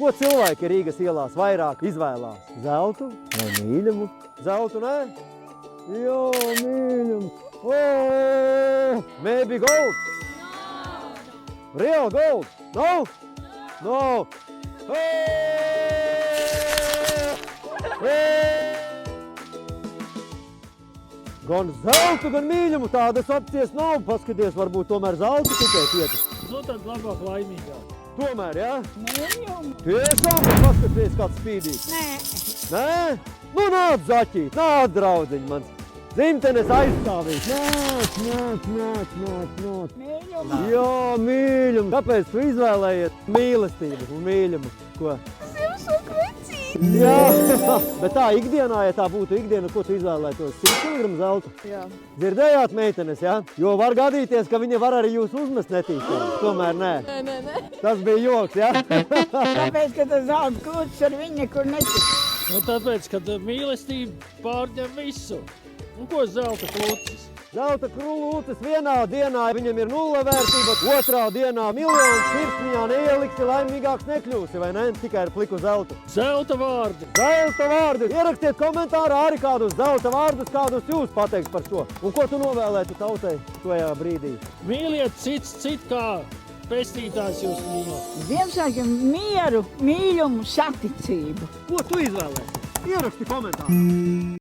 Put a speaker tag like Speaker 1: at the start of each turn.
Speaker 1: Ko cilvēki Rīgas ielās vairāk izvēlās? Zeltu vai mīļumu? Zeltu, ne? Jā, mīļumu. Oh, maybe gold? No. Real gold? No? No. Gan zeltu, gan mīļumu tādas opcijas nav. Paskaties, varbūt tomēr zeltu tikai pietas.
Speaker 2: Nu tad labāk laimīgāk.
Speaker 1: Tomēr, jā?
Speaker 3: Mīļumu.
Speaker 1: Tiešām, bet paskaties, kāds spīdīgs.
Speaker 3: Nē.
Speaker 1: Nē? Nu nāc, zaķīt, nāc, draudziņ mans. Dzimtenes aizstāvīt. Nāc.
Speaker 3: Mīļumu.
Speaker 1: Jā, mīļumu. Kāpēc tu izvēlējies mīlestību un mīļumu? Ko?
Speaker 3: Ziemassvētku vecīti.
Speaker 1: Jā, bet tā ikdienā, ja tā būtu ikdiena, ko tu izvēlētos? 100 kg zelta?
Speaker 3: Jā.
Speaker 1: Dzirdējāt, meitenes, jā? Jo var gadīties, ka viņa var arī jūs uzmest netīšām. Tomēr nē.
Speaker 3: Nē.
Speaker 1: Tas bija joks, jā?
Speaker 3: Tāpēc, ka tas zelta klūcis ar viņu nekur netika.
Speaker 2: Nu tāpēc, kad mīlestība pārņem visu. Un ko zelta klūcis?
Speaker 1: Zelta krūlūcis vienā dienā viņam ir 0 vērtība, otrā dienā miljonus sirsniņā neieliksi, laimīgāks nekļūsi, vai ne? Tikai ar pliku zeltu.
Speaker 2: Zelta vārdi.
Speaker 1: Zelta vārdi! Ierakstiet komentārā arī kādus zelta vārdus, kādus jūs pateiks par šo. Un ko tu novēlētu tautai šajā brīdī?
Speaker 2: Mīliet citu kā pestītājs jūs mīl.
Speaker 3: Ziemassvētkiem mieru, mīļumu, saticību.
Speaker 1: Ko tu izvēlēsi? Ieraksti komentārā!